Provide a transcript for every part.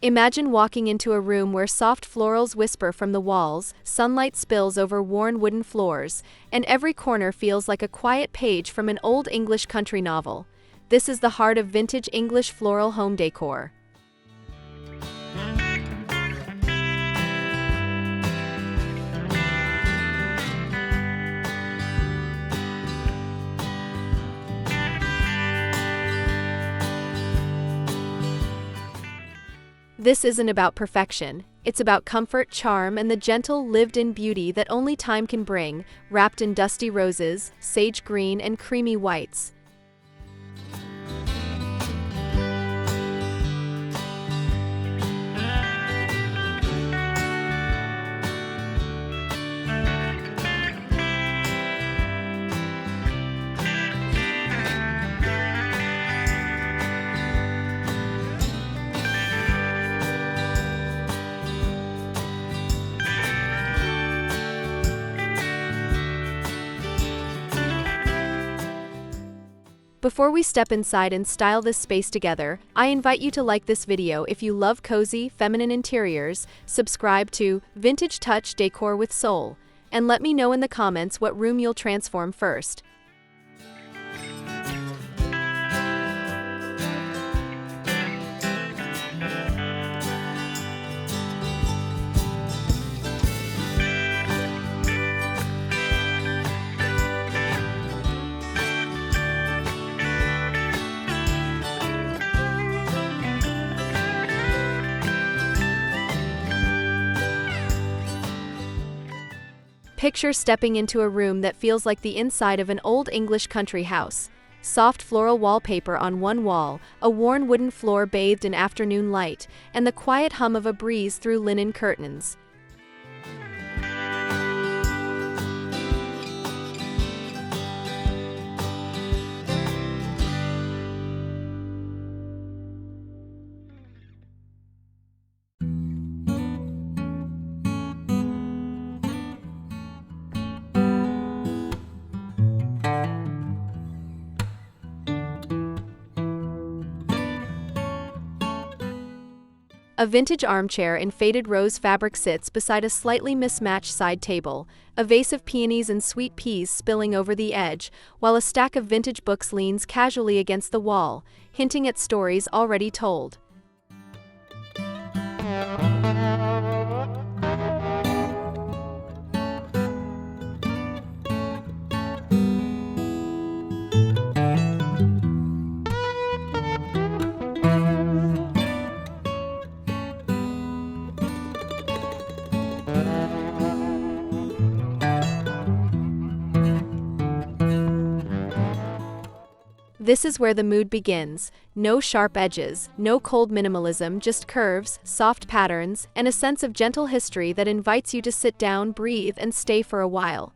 Imagine walking into a room where soft florals whisper from the walls, sunlight spills over worn wooden floors, and every corner feels like a quiet page from an old English country novel. This is the heart of vintage English floral home decor. This isn't about perfection, it's about comfort, charm, and the gentle, lived-in beauty that only time can bring, wrapped in dusty roses, sage green, and creamy whites. Before we step inside and style this space together, I invite you to like this video if you love cozy, feminine interiors, subscribe to Vintage Touch Decor with Soul, and let me know in the comments what room you'll transform first. Picture stepping into a room that feels like the inside of an old English country house. Soft floral wallpaper on one wall, a worn wooden floor bathed in afternoon light, and the quiet hum of a breeze through linen curtains. A vintage armchair in faded rose fabric sits beside a slightly mismatched side table, a vase of peonies and sweet peas spilling over the edge, while a stack of vintage books leans casually against the wall, hinting at stories already told. This is where the mood begins. No sharp edges, no cold minimalism, just curves, soft patterns, and a sense of gentle history that invites you to sit down, breathe, and stay for a while.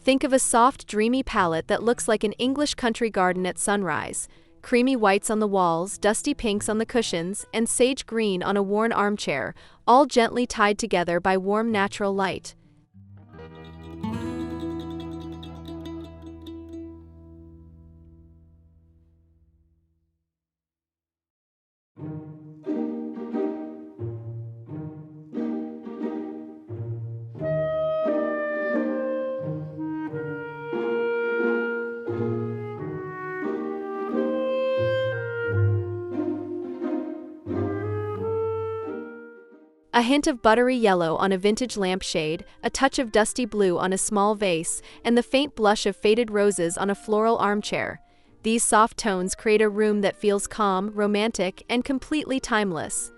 Think of a soft, dreamy palette that looks like an English country garden at sunrise. Creamy whites on the walls, dusty pinks on the cushions, and sage green on a worn armchair, all gently tied together by warm natural light. A hint of buttery yellow on a vintage lampshade, a touch of dusty blue on a small vase, and the faint blush of faded roses on a floral armchair. These soft tones create a room that feels calm, romantic, and completely timeless.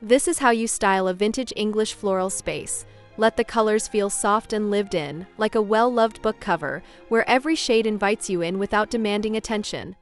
This is how you style a vintage English floral space. Let the colors feel soft and lived in, like a well-loved book cover, where every shade invites you in without demanding attention.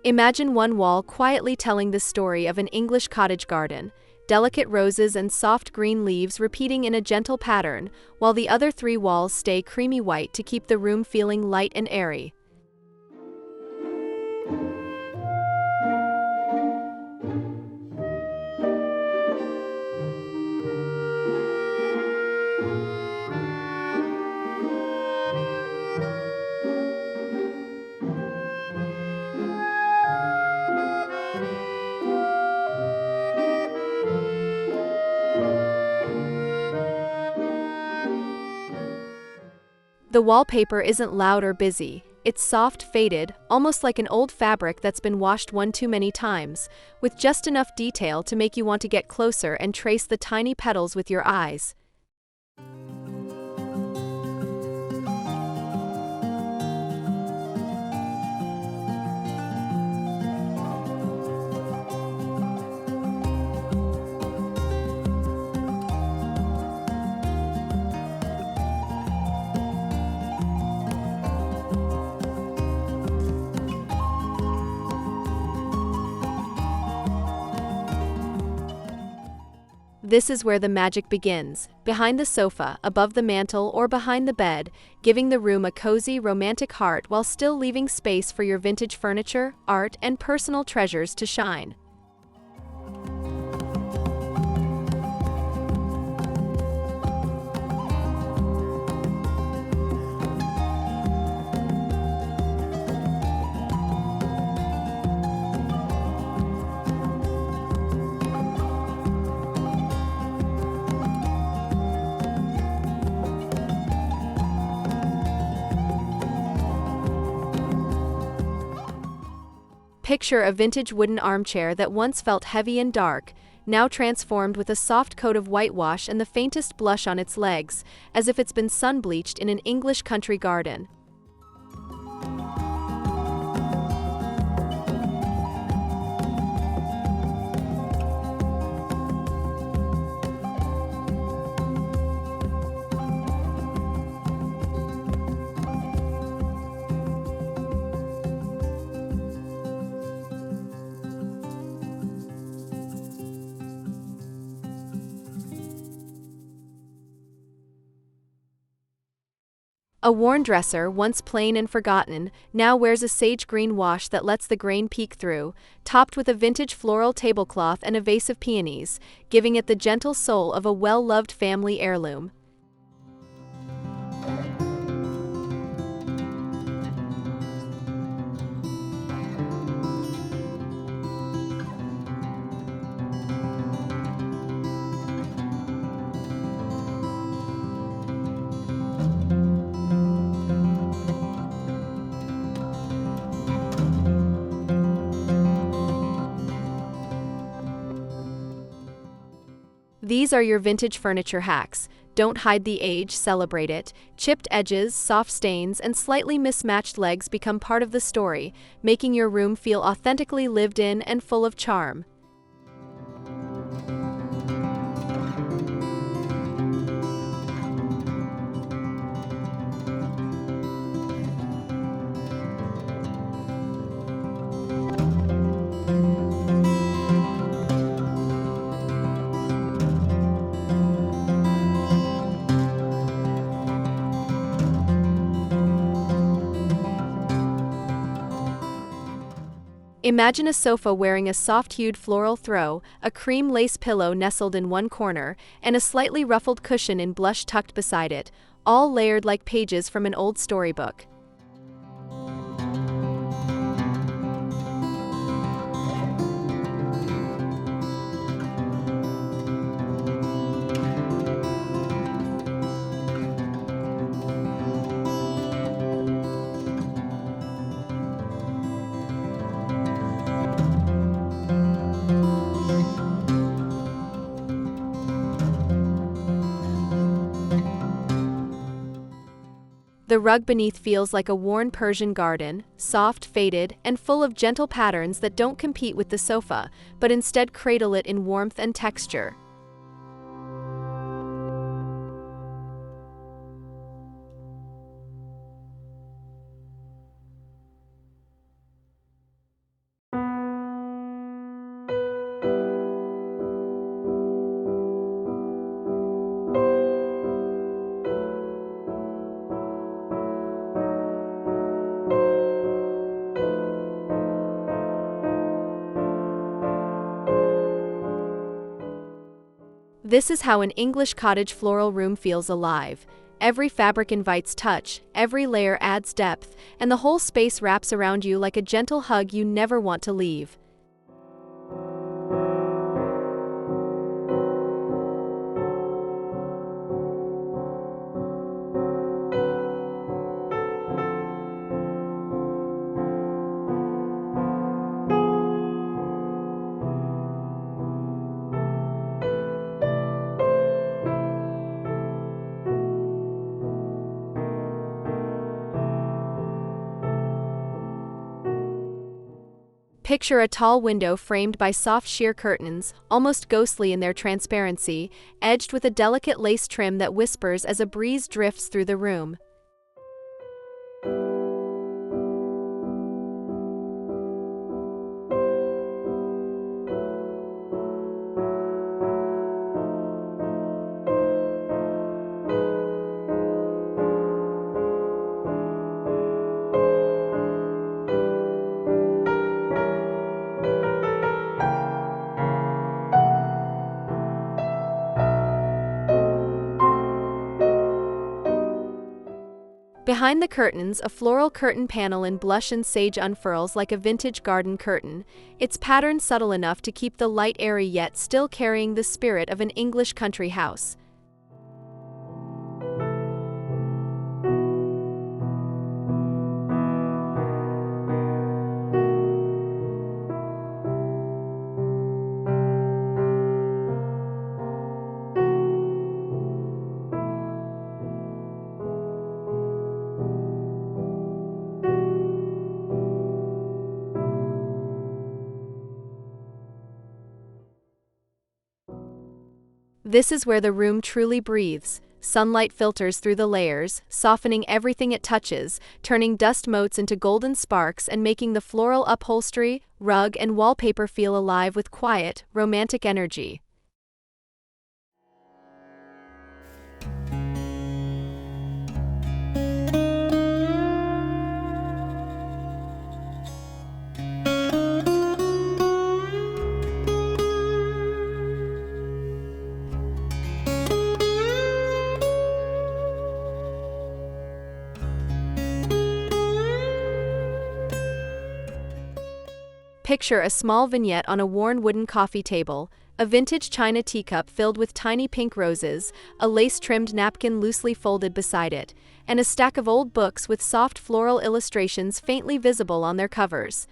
Imagine one wall quietly telling the story of an English cottage garden, delicate roses and soft green leaves repeating in a gentle pattern, while the other three walls stay creamy white to keep the room feeling light and airy. The wallpaper isn't loud or busy. It's soft, faded, almost like an old fabric that's been washed one too many times, with just enough detail to make you want to get closer and trace the tiny petals with your eyes. This is where the magic begins, behind the sofa, above the mantel, or behind the bed, giving the room a cozy, romantic heart while still leaving space for your vintage furniture, art, and personal treasures to shine. Picture a vintage wooden armchair that once felt heavy and dark, now transformed with a soft coat of whitewash and the faintest blush on its legs, as if it's been sun-bleached in an English country garden. A worn dresser, once plain and forgotten, now wears a sage green wash that lets the grain peek through, topped with a vintage floral tablecloth and a vase of peonies, giving it the gentle soul of a well-loved family heirloom. These are your vintage furniture hacks. Don't hide the age, celebrate it. Chipped edges, soft stains, and slightly mismatched legs become part of the story, making your room feel authentically lived in and full of charm. Imagine a sofa wearing a soft-hued floral throw, a cream lace pillow nestled in one corner, and a slightly ruffled cushion in blush tucked beside it, all layered like pages from an old storybook. The rug beneath feels like a worn Persian garden, soft, faded, and full of gentle patterns that don't compete with the sofa, but instead cradle it in warmth and texture. This is how an English cottage floral room feels alive. Every fabric invites touch, every layer adds depth, and the whole space wraps around you like a gentle hug you never want to leave. Picture a tall window framed by soft sheer curtains, almost ghostly in their transparency, edged with a delicate lace trim that whispers as a breeze drifts through the room. Behind the curtains, a floral curtain panel in blush and sage unfurls like a vintage garden curtain, its pattern subtle enough to keep the light airy yet still carrying the spirit of an English country house. This is where the room truly breathes. Sunlight filters through the layers, softening everything it touches, turning dust motes into golden sparks and making the floral upholstery, rug, and wallpaper feel alive with quiet, romantic energy. Picture a small vignette on a worn wooden coffee table, a vintage china teacup filled with tiny pink roses, a lace-trimmed napkin loosely folded beside it, and a stack of old books with soft floral illustrations faintly visible on their covers.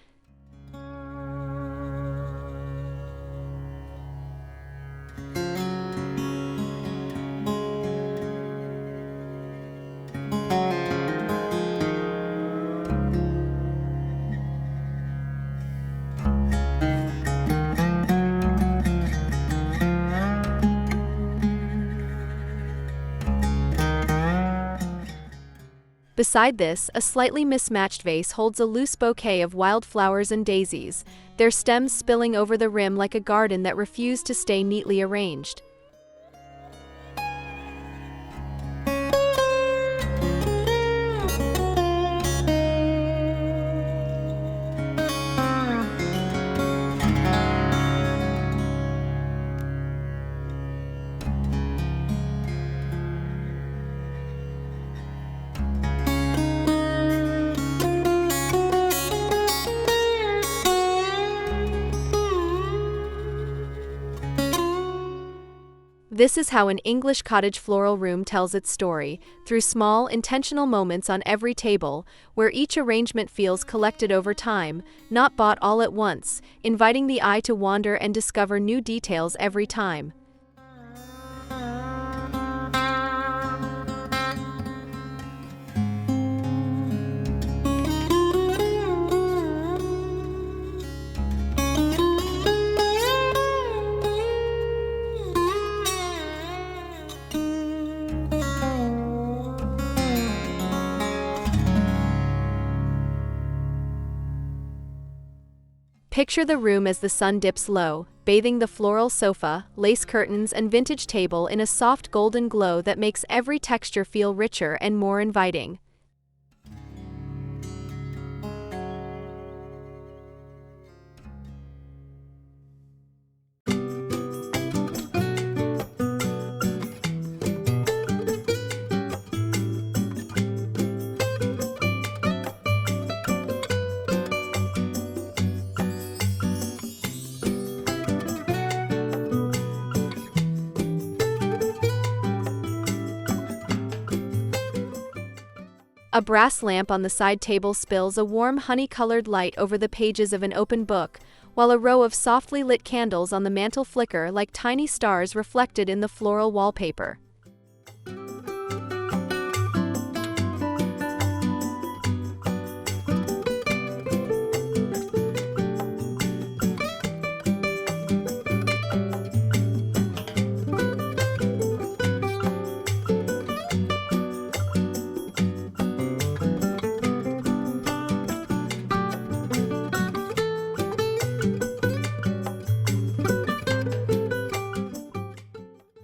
Beside this, a slightly mismatched vase holds a loose bouquet of wildflowers and daisies, their stems spilling over the rim like a garden that refused to stay neatly arranged. This is how an English cottage floral room tells its story, through small, intentional moments on every table, where each arrangement feels collected over time, not bought all at once, inviting the eye to wander and discover new details every time. Picture the room as the sun dips low, bathing the floral sofa, lace curtains, and vintage table in a soft golden glow that makes every texture feel richer and more inviting. A brass lamp on the side table spills a warm honey-colored light over the pages of an open book, while a row of softly lit candles on the mantel flicker like tiny stars reflected in the floral wallpaper.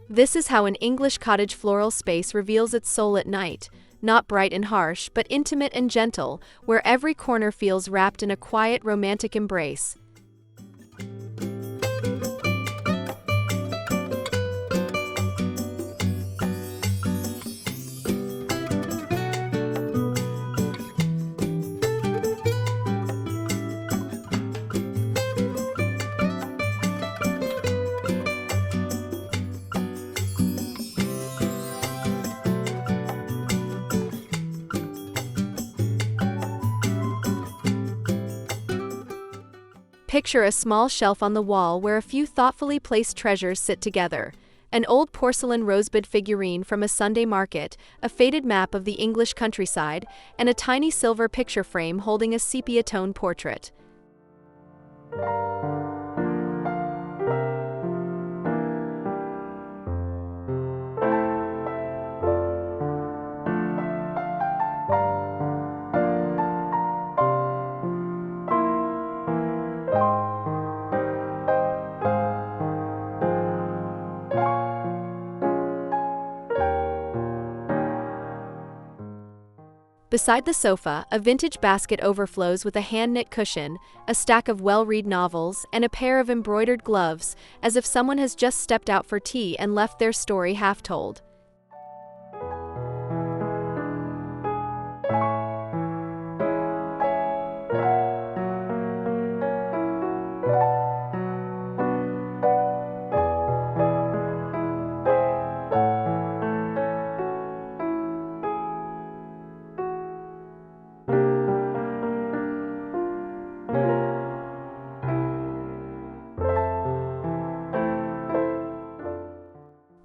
This is how an English cottage floral space reveals its soul at night, not bright and harsh, but intimate and gentle, where every corner feels wrapped in a quiet, romantic embrace. Picture a small shelf on the wall where a few thoughtfully placed treasures sit together. An old porcelain rosebud figurine from a Sunday market, a faded map of the English countryside, and a tiny silver picture frame holding a sepia-tone portrait. Beside the sofa, a vintage basket overflows with a hand-knit cushion, a stack of well-read novels, and a pair of embroidered gloves, as if someone has just stepped out for tea and left their story half-told.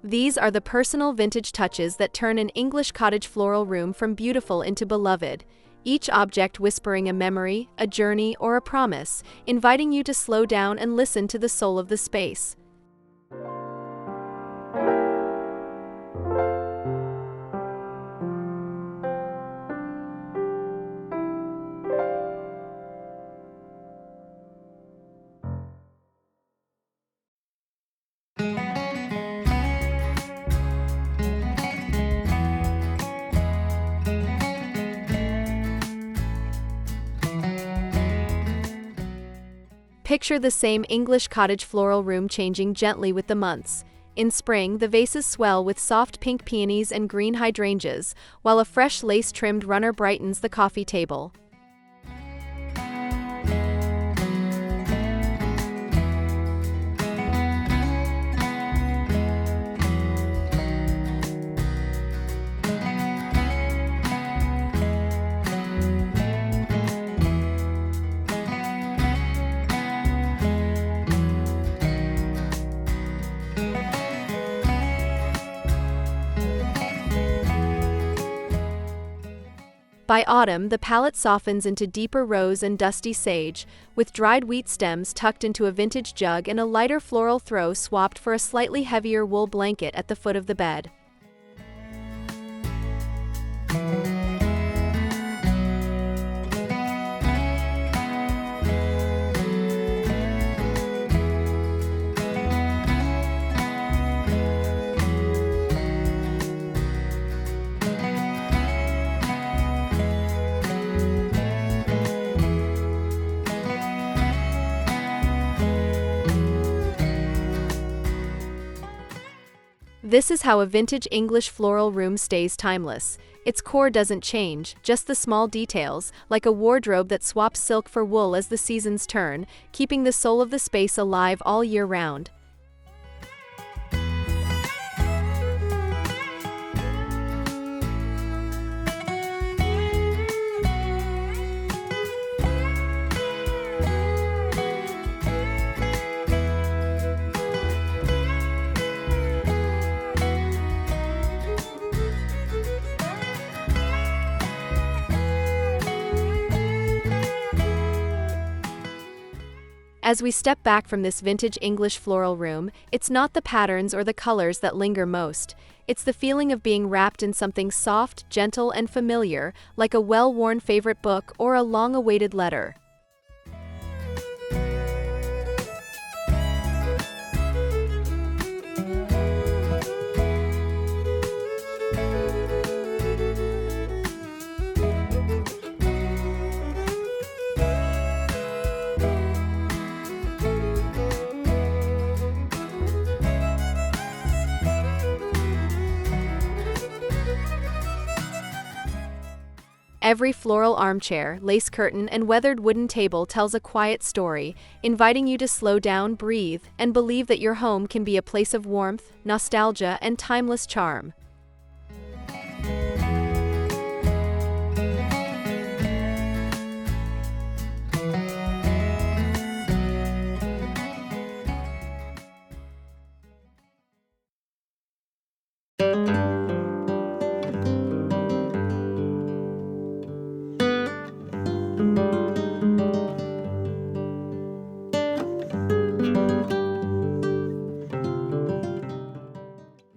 These are the personal vintage touches that turn an English cottage floral room from beautiful into beloved, each object whispering a memory, a journey, or a promise, inviting you to slow down and listen to the soul of the space. Picture the same English cottage floral room changing gently with the months. In spring, the vases swell with soft pink peonies and green hydrangeas, while a fresh lace-trimmed runner brightens the coffee table. By autumn, the palette softens into deeper rose and dusty sage, with dried wheat stems tucked into a vintage jug and a lighter floral throw swapped for a slightly heavier wool blanket at the foot of the bed. This is how a vintage English floral room stays timeless. Its core doesn't change, just the small details, like a wardrobe that swaps silk for wool as the seasons turn, keeping the soul of the space alive all year round. As we step back from this vintage English floral room, it's not the patterns or the colors that linger most. It's the feeling of being wrapped in something soft, gentle, and familiar, like a well-worn favorite book or a long-awaited letter. Every floral armchair, lace curtain, and weathered wooden table tells a quiet story, inviting you to slow down, breathe, and believe that your home can be a place of warmth, nostalgia, and timeless charm.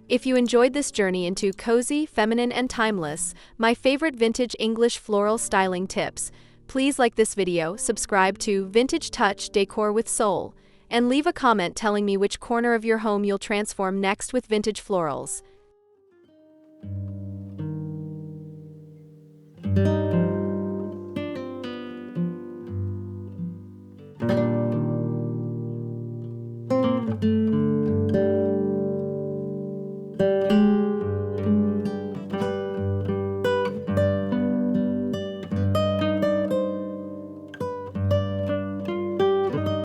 If you enjoyed this journey into cozy, feminine, and timeless, my favorite vintage English floral styling tips, please like this video, subscribe to Vintage Touch Decor with Soul, and leave a comment telling me which corner of your home you'll transform next with vintage florals.